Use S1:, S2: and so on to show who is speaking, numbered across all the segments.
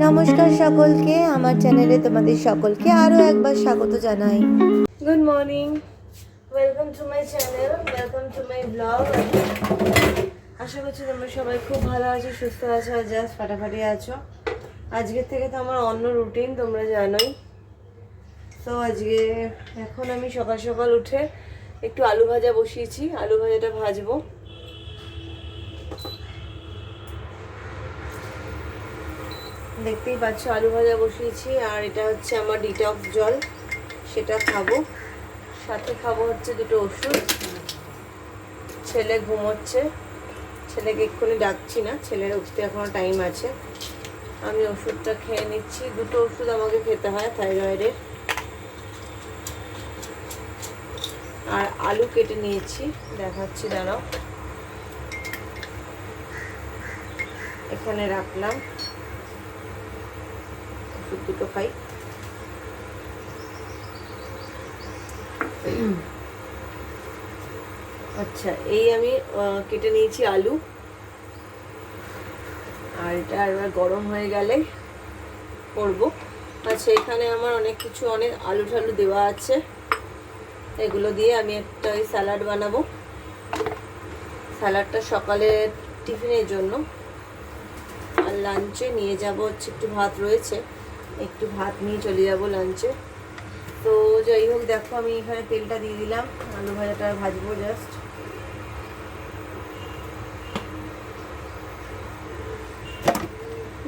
S1: নমস্কার সকলকে, আমার চ্যানেলে তোমাদের সকলকে আরও একবার স্বাগত জানাই। Good morning, welcome to my channel, welcome to my blog. আশা করছি তোমরা সবাই খুব ভালো আছো, সুস্থ আছো আর জাস্ট ফাটাফাটি আছো। আজকের থেকে তো আমার অন্য রুটিন, তোমরা জানোই। তো আজকে এখন আমি সকাল সকাল উঠে একটু আলু ভাজা বসিয়েছি, আলু ভাজাটা ভাজবো। দেখতেই পাচ্ছ আলু ভাজা বসিয়েছি, আর এটা হচ্ছে আমার ডিটক্স জল, সেটা খাবো। সাথে খাবো হচ্ছে দুটো ওষুধ। ছেলে ঘুমোচ্ছে, ছেলেকে এক্ষুনি ডাকছি না, ছেলের উঠতে এখনো টাইম আছে। আমি ওষুধটা খেয়ে নিচ্ছি, দুটো ওষুধ আমাকে খেতে হয় থাইরয়েডের। আর আলু কেটে নিয়েছি, দেখাচ্ছি, দাঁড়াও। এখানে রাখলাম, ওষুধ দুটো খাই। আচ্ছা, এই আমি কেটে নিয়েছি আলু, আর এটা এবার গরম হয়ে গেলে করব। আচ্ছা, এখানে আমার অনেক কিছু, অনেক আলু ঠালু দেওয়া আছে, এগুলো দিয়ে আমি একটা ওই স্যালাড বানাবো। স্যালাডটা সকালে টিফিনের জন্য, আর লাঞ্চে নিয়ে যাব হচ্ছে একটু ভাত রয়েছে, একটু ভাত নিয়ে চলে যাব লাঞ্চে। তো যাই হোক, দেখো আমি এখানে তেলটা দিয়ে দিলাম, আলু ভাজাটা ভাজবো জাস্ট।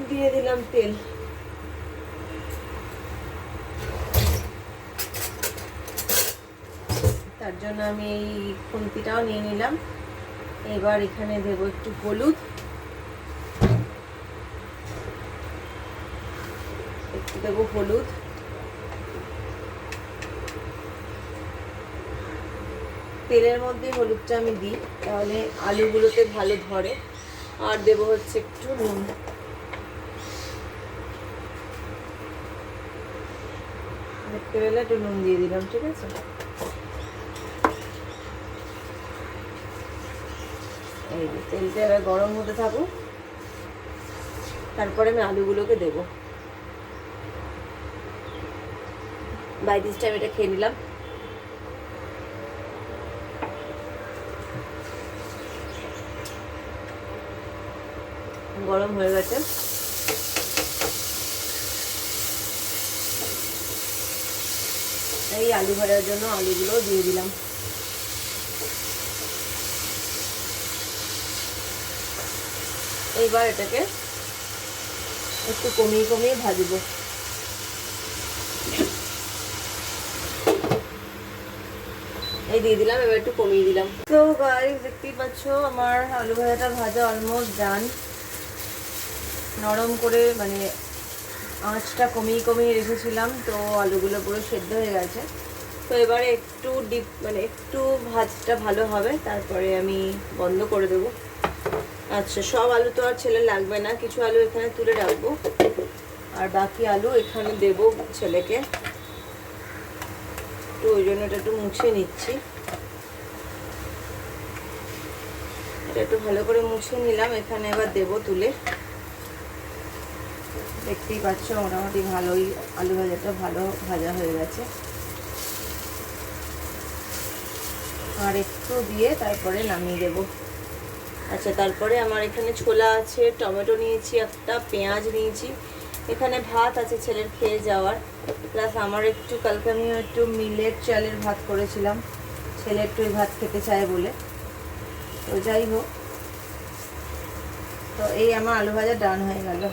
S1: দিয়ে দিলাম তেল। তার জন্য আমি এই খুন্তিটাও নিয়ে নিলাম। এবার এখানে দেবো একটু হলুদ, একটু দেবো হলুদ, তেলের মধ্যে হলুদটা আমি দিই, তাহলে আলুগুলোতে ভালো ধরে। আর দেবো হচ্ছে একটু নুন, দেখতে পেলে একটু নুন দিয়ে দিলাম, ঠিক আছে। এই যে তেলটা এবার গরম হতে থাকুক, তারপরে আমি আলুগুলোকে দেবো। বাই দিস টাইম এটা খেয়ে নিলাম। গরম হয়ে গেছে, এই আলু ভাজার জন্য আলুগুলো দিয়ে দিলাম। এইবার এটাকে একটু কমিয়ে কমিয়ে ভাজবো। এই দিয়ে দিলাম, এবার একটু কমিয়ে দিলাম। তো গাইস, দেখতেই পাচ্ছ আমার আলু ভাজাটা ভাজা অলমোস্ট ডান। নরম করে, মানে আঁচটা কমিয়ে কমিয়ে রেখেছিলাম, তো আলুগুলো পুরো সেদ্ধ হয়ে গেছে। তো এবারে একটু ডিপ, মানে একটু ভাজটা ভালো হবে, তারপরে আমি বন্ধ করে দেব। আচ্ছা, সব আলু তো আর ছেলে লাগবে না, কিছু আলু এখানে তুলে রাখবো, আর বাকি আলু এখানে দেব ছেলেকে। তো ওই জন্য এটা একটু মুছে নিচ্ছি, এটা একটু ভালো করে মুছে নিলাম। এখানে এবার দেব তুলে। দেখতেই পাচ্ছ মোটামুটি ভালোই আলু ভাজাটা ভালো ভাজা হয়ে গেছে। আর একটু দিয়ে তারপরে নামিয়ে দেব। আচ্ছা, তারপরে আমার এখানে ছোলা আছে, টমেটো নিয়েছি একটা, পেঁয়াজ নিয়েছি, এখানে ভাত আছে ছেলের খেয়ে যাওয়ার, প্লাস আমার একটু, কালকে আমি একটু মিলেট চালের ভাত করেছিলাম, ছেলে একটু এই ভাত খেতে চায় বলে। তো যাই হোক, তো এই আমার আলু ভাজা ডান হয়ে গেল।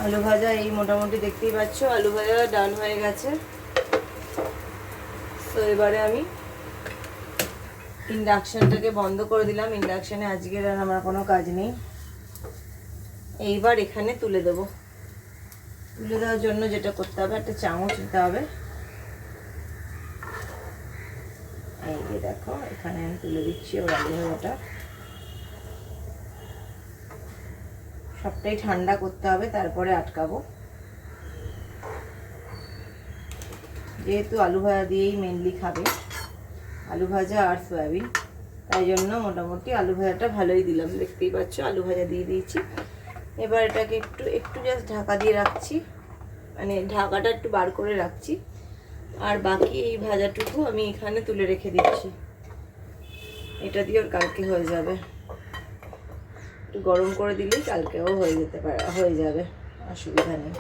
S1: আলু ভাজা এই মোটামুটি দেখতেই পাচ্ছ আলু ভাজা ডান হয়ে গেছে। তো এবারে আমি ইন্ডাকশনটাকে বন্ধ করে দিলাম, ইন্ডাকশনে আজকের আর আমার কোনো কাজ নেই। এইবার এখানে তুলে দেব। তুলে দেওয়ার জন্য যেটা করতে হবে, একটা চামচ দিতে হবে। এই যে দেখো, এখানে আমি তুলে দিচ্ছি ওর আলু ভাজাটা। সবটাই ঠান্ডা করতে হবে, তারপরে আটকাবো। যেহেতু আলু ভাজা দিয়েই মেনলি খাবে, আলু ভাজা আর সয়াবিন, তাই জন্য মোটামুটি আলু ভাজাটা ভালোই দিলাম। দেখতেই পাচ্ছ আলু ভাজা দিয়ে দিয়েছি। এবার এটাকে একটু একটু জাস্ট ঢাকা দিয়ে রাখছি, মানে ঢাকাটা একটু বার করে রাখছি, আর বাকি এই ভাজাটুকু আমি এখানে তুলে রেখে দিচ্ছি। এটা দিয়ে ওর কালকে হয়ে যাবে, একটু গরম করে দিলেই কালকেও হয়ে যাবে, অসুবিধা নেই।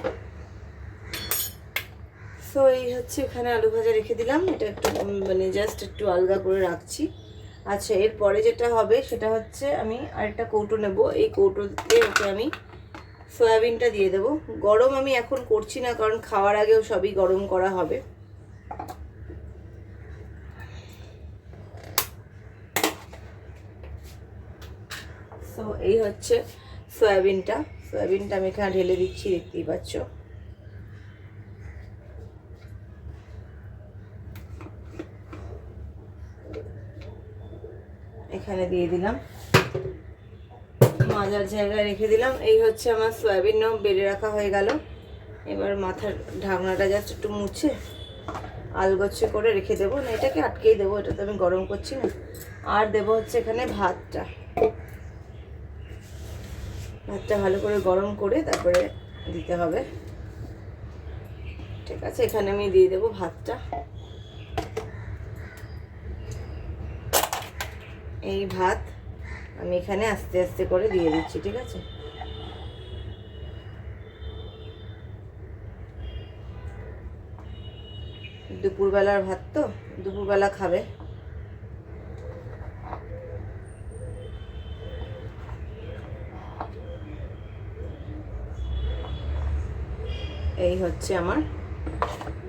S1: সো এই হচ্ছে এখানে আলু ভাজা রেখে দিলাম, এটা একটু মানে জাস্ট একটু আলগা করে রাখছি। আচ্ছা, এরপরে যেটা হবে সেটা হচ্ছে আমি আরেকটা কৌটো নেব, এই কৌটোতে ওকে আমি সয়াবিনটা দিয়ে দেবো। গরম আমি এখন করছি না, কারণ খাওয়ার আগেও সবই গরম করা হবে। সো এই হচ্ছে সয়াবিনটা আমি এখানে ঢেলে দিচ্ছি, দেখতেই পাচ্ছ। এখানে দিয়ে দিলাম, মাজার জায়গায় রেখে দিলাম। এই হচ্ছে আমার সয়াবিনও বেড়ে রাখা হয়ে গেল। এবার মাথার ঢাকনাটা জাস্ট একটু মুছে আলগোছে করে রেখে দেবো, না এটাকে আটকেই দেবো, এটা তো আমি গরম করছি না। আর দেবো হচ্ছে এখানে ভাতটা ভালো করে গরম করে তারপরে দিতে হবে। ঠিক আছে, এখানে আমি দিয়ে দেবো ভাতটা। এই ভাত আমি এখানে আস্তে আস্তে করে দিয়ে দিচ্ছি, ঠিক আছে। দুপুরবেলার ভাত তো, দুপুরবেলা খাবে। এই হচ্ছে আমার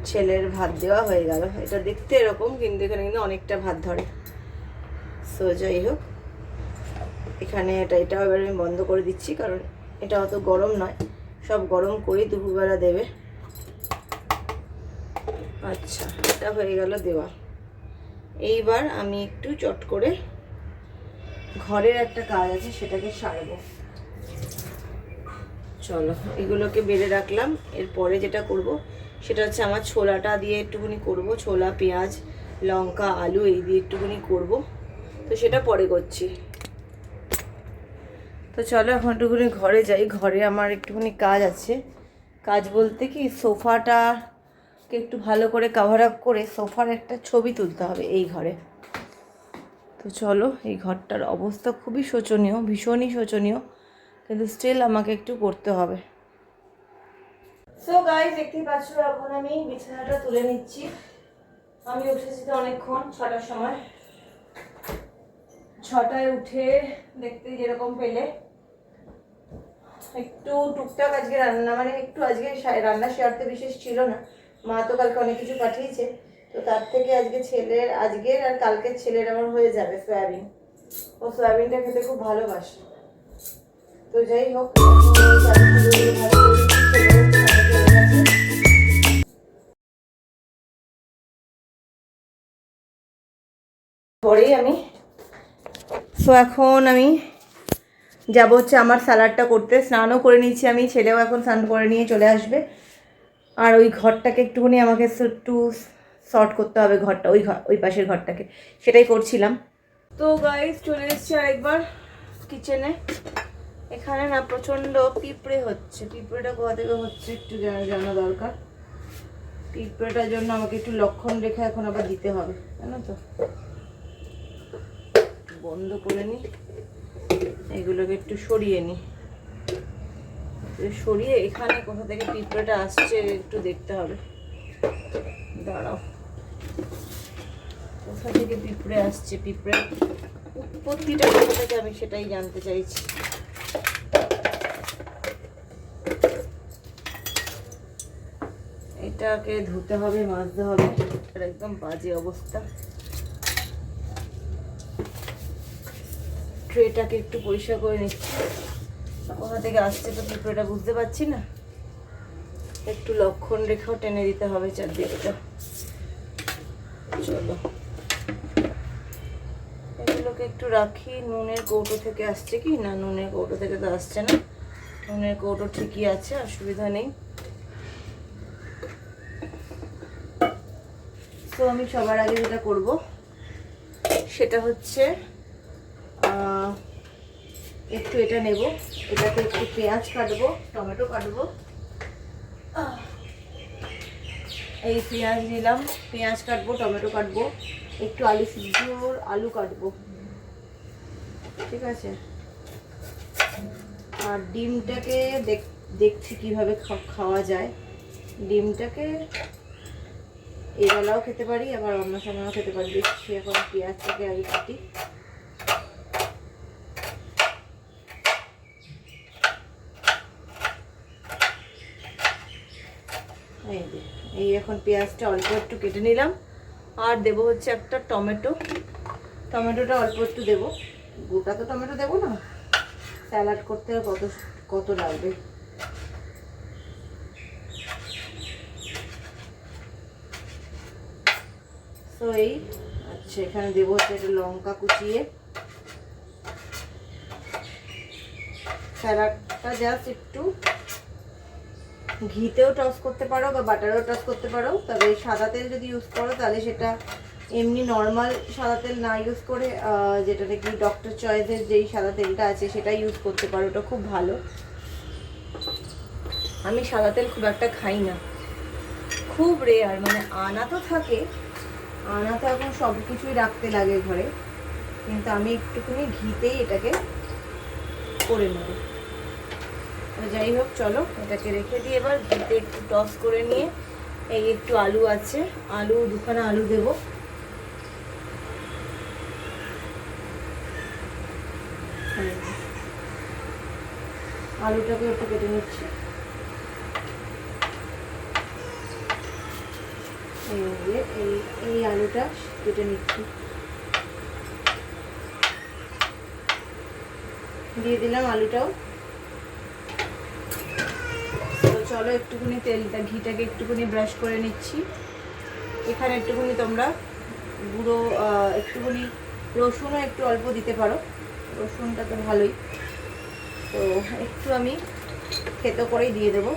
S1: ছেলের ভাত দেওয়া হয়ে গেল। এটা দেখতে এরকম, কিন্তু এখানে কিন্তু অনেকটা ভাত ধরে। সো যাই হোক, এখানে এটাও এবার আমি বন্ধ করে দিচ্ছি, কারণ এটা অত গরম নয়, সব গরম করেই দুপুরবেলা দেবে। আচ্ছা, এটা হয়ে গেল দেওয়া। এইবার আমি একটু চট করে ঘরের একটা কাজ আছে, সেটাকে সারবো। চলো, এগুলোকে বেড়ে রাখলাম। এরপরে যেটা করব সেটা হচ্ছে আমার ছোলাটা দিয়ে একটুখানি করব, ছোলা, পেঁয়াজ, লঙ্কা, আলু এই দিয়ে একটুখানি করব। তো সেটা পরে করছি। তো চলো এখন একটুখানি ঘরে যাই। ঘরে আমার একটুখানি কাজ আছে। কাজ বলতে কি, সোফাটাকে একটু ভালো করে কভার আপ করে সোফার একটা ছবি তুলতে হবে এই ঘরে। তো চলো, এই ঘরটার অবস্থা খুবই শোচনীয়, ভীষণই শোচনীয়, কিন্তু স্টিল আমাকে একটু করতে হবে। সো গাইস, দেখতেই পাচ্ছ এখন আমি বিছানাটা তুলে নিচ্ছি। আমি উঠেছি তো অনেকক্ষণ, 6টার সময়। 6টায় উঠে দেখতে যেরকম পেলে একটু টুকটাক আজকে রান্না, মানে একটু আজকে রান্না শেয়ারতে বিশেষ ছিল না। মা তো কালকে অনেক কিছু পাঠিয়েছে, তো তার থেকে আজকের আর কালকের ছেলের আমার হয়ে যাবে সয়াবিন। ও সয়াবিনটা খেতে খুব ভালোবাসে। তো যাই হোক, পরেই আমি এখন আমি যাবো হচ্ছে আমার স্যালাডটা করতে। স্নানও করে নিচ্ছি আমি, ছেলেও এখন স্নান করে নিয়ে চলে আসবে। আর ওই ঘরটাকে একটুখানি আমাকে একটু শর্ট করতে হবে, ঘরটা ওই পাশের ঘরটাকে, সেটাই করছিলাম। তো গাইস, চলে এসেছি আরেকবার কিচেনে। এখানে না প্রচণ্ড পিঁপড়ে হচ্ছে। পিঁপড়েটা কোথা থেকে হচ্ছে একটু জানা দরকার। পিঁপড়েটার জন্য আমাকে একটু লক্ষণ রেখা এখন আবার দিতে হবে, জানো তো। বন্ধ করে নিই, এগুলোকে একটু সরিয়ে নিই। সরিয়ে এখানে কোথা থেকে পিঁপড়েটা আসছে একটু দেখতে হবে। দাঁড়াও, কোথা থেকে পিঁপড়ে আসছে, পিঁপড়ে উৎপত্তিটা কোথা থেকে আমি সেটাই জানতে চাইছি। এটাকে ধুতে হবে, মাজতে হবে, এটা একদম বাজে অবস্থা। ট্রেটাকে একটু পরিষ্কার করে নিচ্ছি। কোথা থেকে আসছে তো পিঁপড়েটা বুঝতে পারছি না। একটু লক্ষণ রেখাও টেনে দিতে হবে চারদিকটা। চলো, এগুলোকে একটু রাখি। নুনের কৌটো থেকে আসছে কি না, নুনের কৌটো থেকে তো আসছে না। নুনের কৌটো ঠিকই আছে, অসুবিধা নেই। তো আমি সবার আগে যেটা করব সেটা হচ্ছে একটু এটা নেব, এটাতে একটু পেঁয়াজ কাটবো, টমেটো কাটবো। এই পেঁয়াজ নিলাম, পেঁয়াজ কাটবো, টমেটো কাটবো, একটু আলু সিদ্ধর আলু কাটবো, ঠিক আছে। আর ডিমটাকে দেখছি কিভাবে খাওয়া যায়। ডিমটাকে এবেলাও খেতে পারি, আবার অন্য সময়ও খেতে পারি। দেখছি এখন পেঁয়াজটাকে আগে কাটি। এই এখন পেঁয়াজটা অল্প একটু কেটে নিলাম। আর দেবো হচ্ছে একটা টমেটো, টমেটোটা অল্প একটু দেবো, গোটা তো টমেটো দেবো না, স্যালাড করতে কত কত লাগবে। তো এই আচ্ছা, এখানে দেবো হচ্ছে একটা লঙ্কা কুচিয়ে। স্যালাডটা জাস্ট একটু ঘিতেও টস করতে পারো বা বাটারও টস করতে পারো, তবে সাদা তেল যদি ইউজ করো তাহলে সেটা এমনি নর্মাল সাদা তেল না ইউজ করে যেটা নাকি ডক্টর চয়েসের যেই সাদা তেলটা আছে সেটা ইউজ করতে পারো, ওটা খুব ভালো। আমি সাদা তেল খুব একটা খাই না, খুব রেয়ার, মানে আনা তো থাকে, আনা তো এখন সব কিছুই রাখতে লাগে ঘরে, কিন্তু আমি একটুখানি ঘিতেই এটাকে করে নেব। যাই হোক, চলো এটাকে রেখে দিয়ে এবার ঘিতে একটু টস করে নিয়ে, এই একটু আলু আছে, আলু দুখানা আলু দেব। আলুটাকে একটু কেটে নিচ্ছি। এই আলুটা কেটে নিচ্ছি, দিয়ে দিলাম আলুটাও। চলো একটুখানি ঘিটাকে একটুখানি ব্রাশ করে নিচ্ছি। এখানে একটুখানি তোমরা গুঁড়ো একটুখানি রসুনও একটু অল্প দিতে পারো, রসুনটা তো ভালোই। তো একটু আমি থেতো করেই দিয়ে দেবো।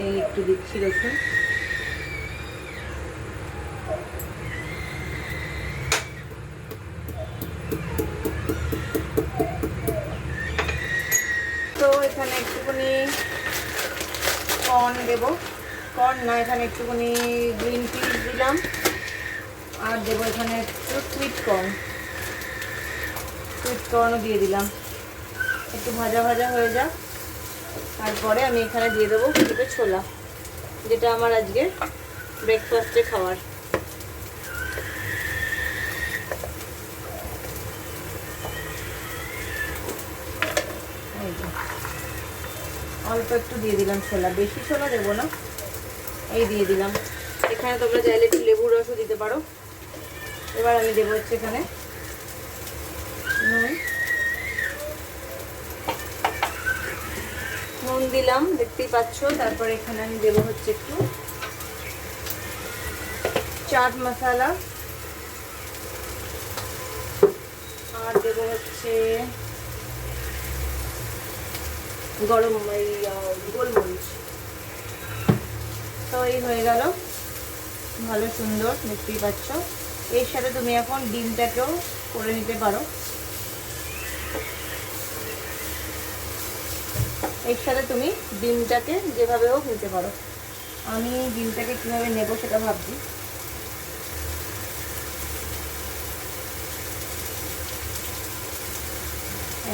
S1: এই একটু দিচ্ছি রসুন। তো এখানে একটুখানি কর্ন দেবো, কর্ন না, এখানে একটুখানি গ্রিন পিস দিলাম, আর দেবো এখানে একটু সুইট কর্নও দিয়ে দিলাম। একটু ভাজা ভাজা হয়ে যাক, তারপরে আমি এখানে দিয়ে দেবো কিছুটা ছোলা, যেটা আমার আজকে ব্রেকফাস্টে খাওয়ার। অল্প একটু দিয়ে দিলাম ছোলা, বেশি ছোলা দেবো না, এই দিয়ে দিলাম। এখানে তোমরা চাইলে একটু লেবুর রসও দিতে পারো। এবার আমি দেবো হচ্ছে এখানে নুন দিলাম, দেখতেই পাচ্ছ। তারপরে এখানে আমি দেবো হচ্ছে একটু চাট মশলা, আর দেবো হচ্ছে গরম গোলমরিচ। তো এই হয়ে গেল, ভালো সুন্দর, দেখতেই পাচ্ছ। এর সাথে তুমি এখন ডিমটাকেও করে নিতে পারো, এর সাথে তুমি ডিমটাকে যেভাবে হোক নিতে পারো। আমি ডিমটাকে কীভাবে নেব সেটা ভাবছি।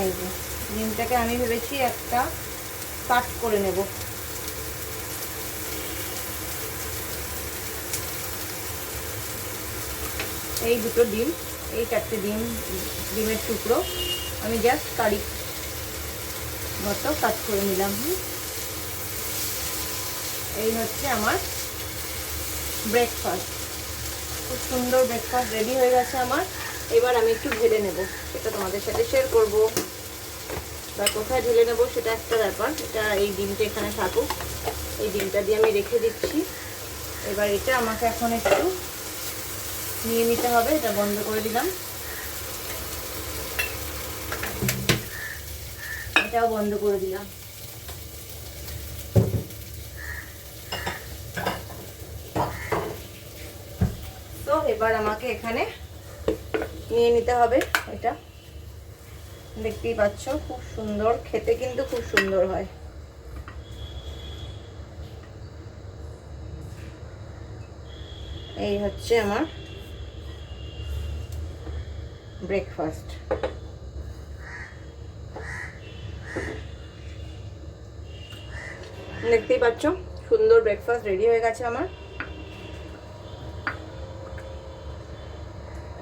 S1: এই যে ডিমটাকে আমি ভেবেছি একটা কাট করে নেব। এই দুটো ডিম, এই চারটে ডিমের টুকরো আমি জাস্ট কারি মতো কাট করে নিলাম। এই হচ্ছে আমার ব্রেকফাস্ট, খুব সুন্দর ব্রেকফাস্ট রেডি হয়ে গেছে আমার। এবার আমি একটু ঢেলে নেব, সেটা তোমাদের সাথে শেয়ার করব, বা কোথায় ঢেলে নেব সেটা একটা ব্যাপার। এটা এই ডিমটা এখানে থাকুক, এই ডিমটা দিয়ে আমি রেখে দিচ্ছি। এবার এটা আমাকে এখন একটু নিয়ে নিতে হবে, এটা বন্ধ করে দিলাম, এটাও বন্ধ করে দিলাম। তো এবার আমাকে এখানে নিয়ে নিতে হবে এটা। দেখতেই পাচ্ছ খুব সুন্দর, খেতে কিন্তু খুব সুন্দর হয়। এই হচ্ছে আমার ব্রেকফাস্ট। দেখতেই পাচ্ছ সুন্দর ব্রেকফাস্ট রেডি হয়ে গেছে আমার।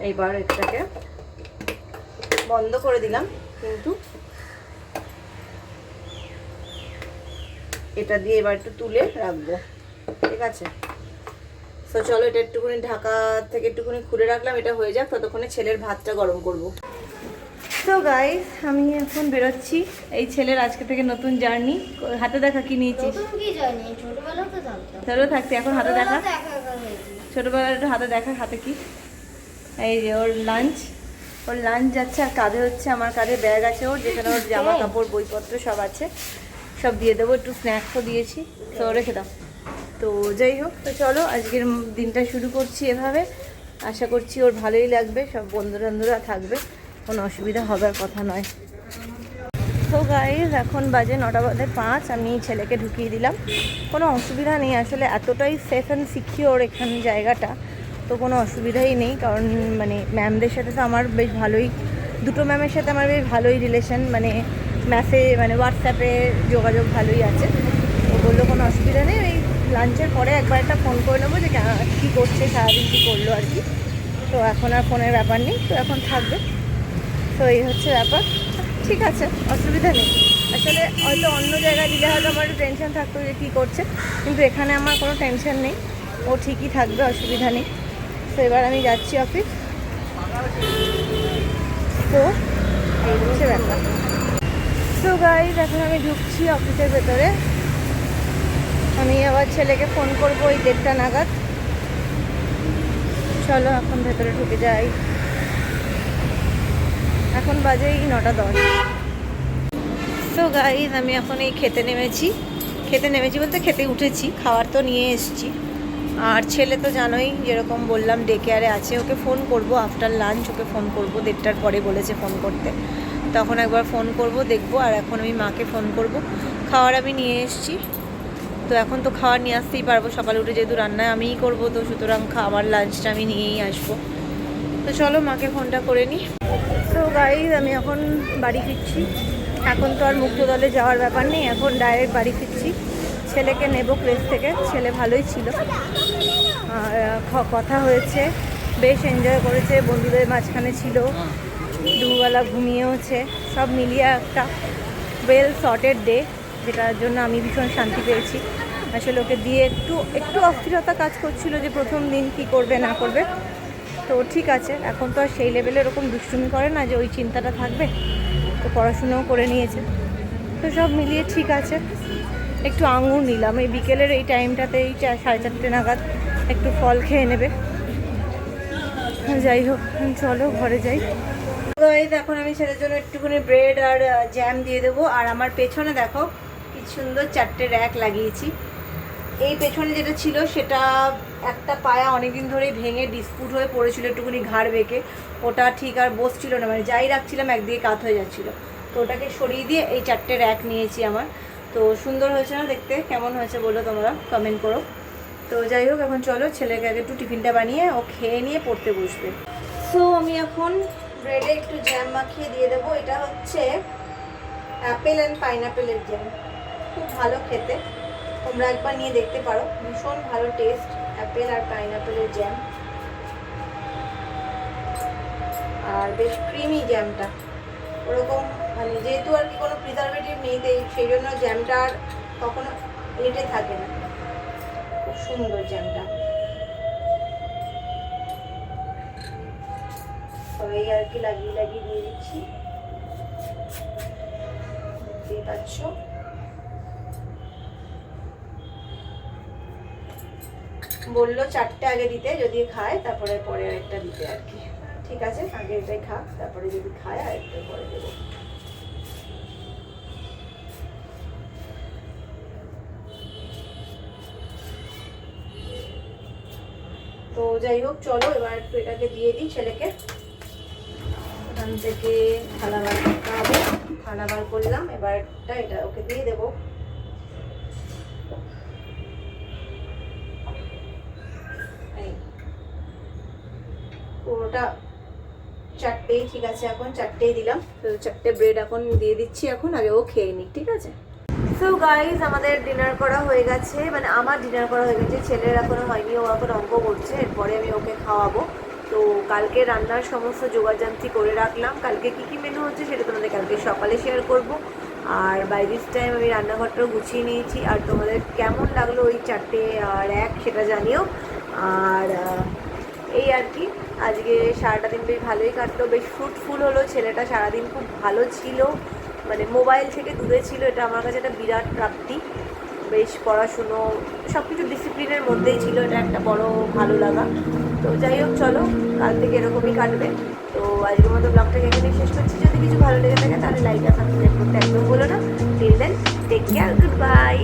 S1: এইবার এটাকে বন্ধ করে দিলাম, কিন্তু এটা দিয়ে এবার একটু তুলে রাখবো, ঠিক আছে। তো চলো এটা একটুখানি ঢাকা থেকে একটুখানি খুলে রাখলাম, এটা হয়ে যাক, ততক্ষণে ছেলের ভাতটা গরম করব। তো গাইস আমি এখন বেরোচ্ছি, এই ছেলের আজকে থেকে নতুন জার্নি। হাতে দেখা কি নিয়েছিস? ছোটবেলা থাকতে এখন হাতে দেখা, ছোটবেলায় একটু হাতে দেখা, হাতে কি? এই যে ওর লাঞ্চ, ওর লাঞ্চ যাচ্ছে, আর কাঁধে হচ্ছে আমার কাঁধে ব্যাগ আছে ওর, যেখানে ওর জামা কাপড় বইপত্র সব আছে, সব দিয়ে দেবো। একটু স্ন্যাক্সও দিয়েছি, তো রেখে দাও। তো যাই হোক, তো চলো আজকের দিনটা শুরু করছি এভাবে। আশা করছি ওর ভালোই লাগবে, সব বন্ধু বান্ধবরা থাকবে, কোনো অসুবিধা হবার কথা নয়। তো গাইজ এখন বাজে 9:05, আমি ছেলেকে ঢুকিয়ে দিলাম। কোনো অসুবিধা নেই আসলে, এতটাই সেফ অ্যান্ড সিকিওর এখানে জায়গাটা, তো কোনো অসুবিধাই নেই। কারণ মানে ম্যামদের সাথে তো আমার বেশ ভালোই, দুটো ম্যামের সাথে আমার বেশ ভালোই রিলেশন, মানে হোয়াটসঅ্যাপে যোগাযোগ ভালোই আছে। তো বললো কোনো অসুবিধা নেই, ওই লাঞ্চের পরে একবার একটা ফোন করে নেবো যে কী করছে, সারাদিন কী করলো আর কি। তো এখন আর ফোনের ব্যাপার নেই, তো এখন থাকবে। তো এই হচ্ছে ব্যাপার, ঠিক আছে, অসুবিধা নেই। আসলে হয়তো অন্য জায়গায় দিলে হয়তো আমার একটু টেনশন থাকতো যে কী করছে, কিন্তু এখানে আমার কোনো টেনশন নেই, ও ঠিকই থাকবে, অসুবিধা নেই। তো এবার আমি যাচ্ছি অফিস। তো এই হচ্ছে ব্যাপার। তো গাইজ এখন আমি ঢুকছি অফিসের ভেতরে। আমি আবার ছেলেকে ফোন করবো ওই 1:30 নাগাদ। চলো এখন ভেতরে ঢুকে যাই। এখন বাজে 9:10। তো গাইজ আমি এখন এই খেতে নেমেছি বলতে খেতে উঠেছি, খাবার তো নিয়ে এসেছি। আর ছেলে তো জানোই, যেরকম বললাম ডে কেয়ারে আছে, ওকে ফোন করব আফটার লাঞ্চ, ওকে ফোন করব 1:30টার পরে বলেছে ফোন করতে, তখন একবার ফোন করব, দেখবো। আর এখন আমি মাকে ফোন করব। খাবার আমি নিয়ে এসেছি, তো এখন তো খাবার নিয়ে আসতেই পারবো, সকালে উঠে যেহেতু রান্না আমিই করব, তো সুতরাং খাবার লাঞ্চটা আমি নিয়েই আসবো। তো চলো মাকে ফোনটা করে নিই। তো গাইজ আমি এখন বাড়ি ফিরছি। এখন তো আর মুক্তদলে যাওয়ার ব্যাপার নেই, এখন ডাইরেক্ট বাড়ি ফিরছি। ছেলেকে নেব প্লেস থেকে, ছেলে ভালোই ছিল, আর কথা হয়েছে, বেশ এনজয় করেছে, বন্ধুদের মাঝখানে ছিল, দুবেলা ঘুমিয়েওছে, সব মিলিয়ে একটা ওয়েল সর্টেড ডে, যেটার জন্য আমি ভীষণ শান্তি পেয়েছি। আসলে ওকে দিয়ে একটু অস্থিরতা কাজ করছিল যে প্রথম দিন কী করবে না করবে। তো ঠিক আছে, এখন তো আর সেই লেভেলে এরকম দুষ্টুমি করে না যে ওই চিন্তাটা থাকবে, তো পড়াশুনোও করে নিয়েছে, তো সব মিলিয়ে ঠিক আছে। একটু আঙুর নিলাম এই বিকেলের এই টাইমটাতে, এই 4:30 নাগাদ একটু ফল খেয়ে নেবে। যাই হোক চলো ঘরে যাই। এখন আমি ছেলের জন্য একটুখানি ব্রেড আর জ্যাম দিয়ে দেবো। আর আমার পেছনে দেখো কি সুন্দর 4টে র্যাক লাগিয়েছি। এই পেছনে যেটা ছিল সেটা একটা পায়া অনেকদিন ধরেই ভেঙে ডিসপুট হয়ে পড়েছিল, একটুখানি ঘাড় বেঁকে, ওটা ঠিক আর বসছিল না, মানে যাই রাখছিলাম একদিকে কাত হয়ে যাচ্ছিলো, তো ওটাকে সরিয়ে দিয়ে এই 4টে র্যাক নিয়েছি আমার। তো সুন্দর হয়েছে না দেখতে? কেমন হয়েছে বলো তোমরা, কমেন্ট করো। তো যাই হোক এখন চলো ছেলেকে আগে একটু টিফিনটা বানিয়ে ও খেয়ে নিয়ে পড়তে বসবে। সো আমি এখন ব্রেডে একটু জ্যাম মাখিয়ে দিয়ে দেবো। এটা হচ্ছে অ্যাপেল অ্যান্ড পাইনঅ্যাপেলের জ্যাম, খুব ভালো খেতে, তোমরা একবার নিয়ে দেখতে পারো, ভীষণ ভালো টেস্ট অ্যাপেল আর পাইনঅ্যাপেলের জ্যাম। আর বেশ ক্রিমি জ্যামটা, ওরকম মানে যেহেতু আর কি কোনো প্রিজারভেটিভ নেই, সেই জন্য জ্যামটা আর কখনো লেটে থাকে না, খুব সুন্দর জ্যামটা। তো এই আর কি লাগিয়ে দিয়ে দিচ্ছি, দেখতেই পাচ্ছ। বললো 4টে আগে দিতে, যদি খায় তারপরে পরে আরেকটা দিতে আর কি। ঠিক আছে, আগে এটাই খা, তারপরে যদি খায় আরেকটা পরে দেবো। তো যাই হোক চলো এবার একটু এটাকে দিয়ে দিই ছেলেকে। এখান থেকে থালা বার করতে হবে, থালা বার করলাম, এবার এটা ওকে দিয়ে দেবো। পুরোটা চারটেই ঠিক আছে, এখন চারটেই দিলাম, তো চারটে ব্রেড এখন দিয়ে দিচ্ছি, এখন আগে ও খেয়ে নিক, ঠিক আছে। সো গাইজ আমাদের ডিনার করা হয়ে গেছে, মানে আমার ডিনার করা হয়ে গেছে, ছেলের এখনো হয়নি, ও এখন অঙ্ক করছে, এরপরে আমি ওকে খাওয়াবো। তো কালকে রান্নার সমস্ত জোগাড়যন্ত্রী করে রাখলাম, কালকে কী কী মেনু হচ্ছে সেটা তোমাদের কালকে সকালে শেয়ার করব। আর বাই দিস টাইম আমি রান্নাঘরটাও গুছিয়ে নিয়েছি। আর তোমাদের কেমন লাগলো ওই 4টে আর 1 সেটা জানিও। আর এই আর কি, আজকে সারাটা দিন বেশ ভালোই কাটলো, বেশ ফ্রুটফুল হলো, ছেলেটা সারাদিন খুব ভালো ছিল, মানে মোবাইল থেকে দূরে ছিল, এটা আমার কাছে একটা বিরাট প্রাপ্তি। বেশ পড়াশুনো সব কিছু ডিসিপ্লিনের মধ্যেই ছিল, এটা একটা বড় ভালো লাগা। তো যাই হোক চলো, কাল থেকে এরকমই কাটবে। তো আজকের মতো ব্লগটাকে এখানেই শেষ করছি। যদি কিছু ভালো লেগে থাকে তাহলে লাইক আর সাবস্ক্রাইব করতে একদম বলো না। Till then take care, good by.